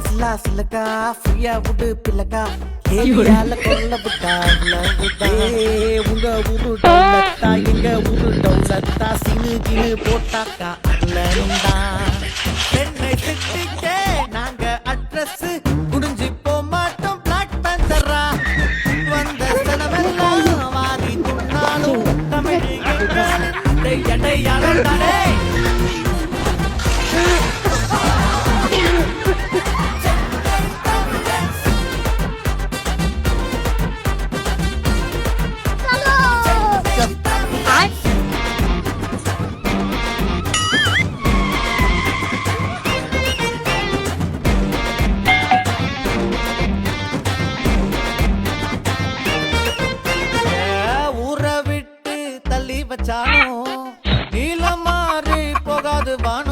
சிலா சிலக்கா ஃப்ரீயா விடு பிள்ளக்கா கேலியால கொல்ல விட்டா உங்க ஊரு டவுலத்தா எங்க ஊரு டவுலத்தா சினு கினு போட்டாக்கா அல்லனுண்டா சென்னை சிட்டிக்கே நாங்க அட்ரஸ் குடிஞ்சு போமாட்டோம் பிளாக் பேந்தரா வந்த செலவெல்லாம் வாரி துண்ணாலும் தமிழ் எடையாளே வச்சாலும் நீல மாறி போகாது வானம்